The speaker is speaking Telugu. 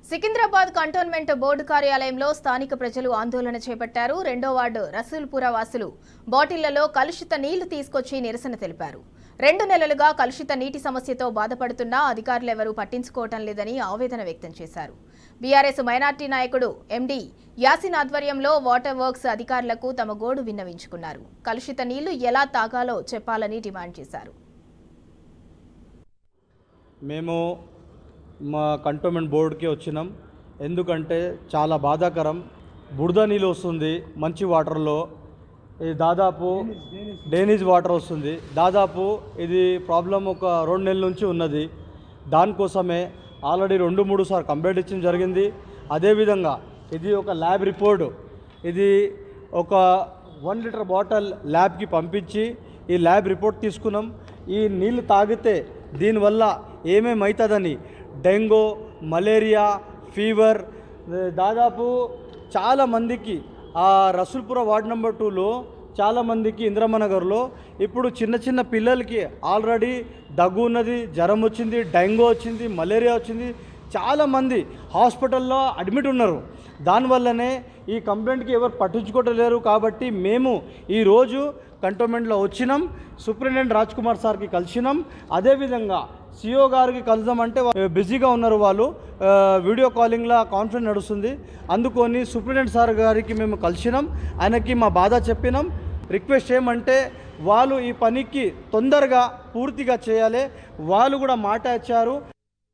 సికింద్రాబాద్ కంటోన్మెంట్ బోర్డు కార్యాలయంలో స్థానిక ప్రజలు ఆందోళన చేపట్టారు. 2వ వార్డు రసూల్పుర వాసులు బాటిళ్లలో కలుషిత నీళ్లు తీసుకొచ్చి నిరసన తెలిపారు. 2 నెలలుగా కలుషిత నీటి సమస్యతో బాధపడుతున్నా అధికారులెవరూ పట్టించుకోవటం లేదని ఆవేదన వ్యక్తం చేశారు. బీఆర్ఎస్ మైనార్టీ నాయకుడు ఎండీ యాసిన్ ఆధ్వర్యంలో వాటర్ వర్క్స్ అధికారులకు తమ గోడు విన్నవించుకున్నారు. కలుషిత నీళ్లు ఎలా తాగాలో చెప్పాలని డిమాండ్ చేశారు. మేము మా కంటోన్మెంట్ బోర్డుకి వచ్చినాం. ఎందుకంటే చాలా బాధాకరం. బురద నీళ్ళు వస్తుంది మంచి వాటర్లో. ఇది దాదాపు డ్రైనేజ్ వాటర్ వస్తుంది. దాదాపు ఇది ప్రాబ్లం ఒక 2 నెలల నుంచి ఉన్నది. దానికోసమే ఆల్రెడీ 2-3 సార్లు కంప్లైంట్ ఇచ్చడం జరిగింది. అదేవిధంగా ఇది ఒక ల్యాబ్ రిపోర్ట్, ఇది ఒక 1 లీటర్ బాటిల్ ల్యాబ్కి పంపించి ఈ ల్యాబ్ రిపోర్ట్ తీసుకున్నాం. ఈ నీళ్ళు తాగితే దీనివల్ల ఏమేమవుతుందని డెంగ్యూ, మలేరియా, ఫీవర్ దాదాపు చాలామందికి ఆ రసూల్పుర వార్డ్ నెంబర్ 2లో చాలామందికి ఇంద్రమనగర్లో ఇప్పుడు చిన్న పిల్లలకి ఆల్రెడీ దగ్గు ఉన్నది, జ్వరం వచ్చింది, డెంగ్యూ వచ్చింది, మలేరియా వచ్చింది. చాలామంది హాస్పిటల్లో అడ్మిట్ ఉన్నారు. దానివల్లనే ఈ కంప్లైంట్కి ఎవరు పట్టించుకోవట్లేరు. కాబట్టి మేము ఈరోజు కంటోన్మెంట్లో వచ్చినాం. సూపరింటెండెంట్ రాజ్ కుమార్ సార్కి కలిసినాం. అదేవిధంగా సిఓ గారికి కలుద్దామంటే బిజీగా ఉన్నారు. వాళ్ళు వీడియో కాలింగ్లో కాన్ఫరెన్స్ నడుస్తుంది. అందుకొని సూపరింటెండెంట్ సార్ గారికి మేము కలిసినాం. ఆయనకి మా బాధ చెప్పినాం. రిక్వెస్ట్ ఏమంటే వాళ్ళు ఈ పనికి తొందరగా పూర్తిగా చేయాలి. వాళ్ళు కూడా మాట ఇచ్చారు.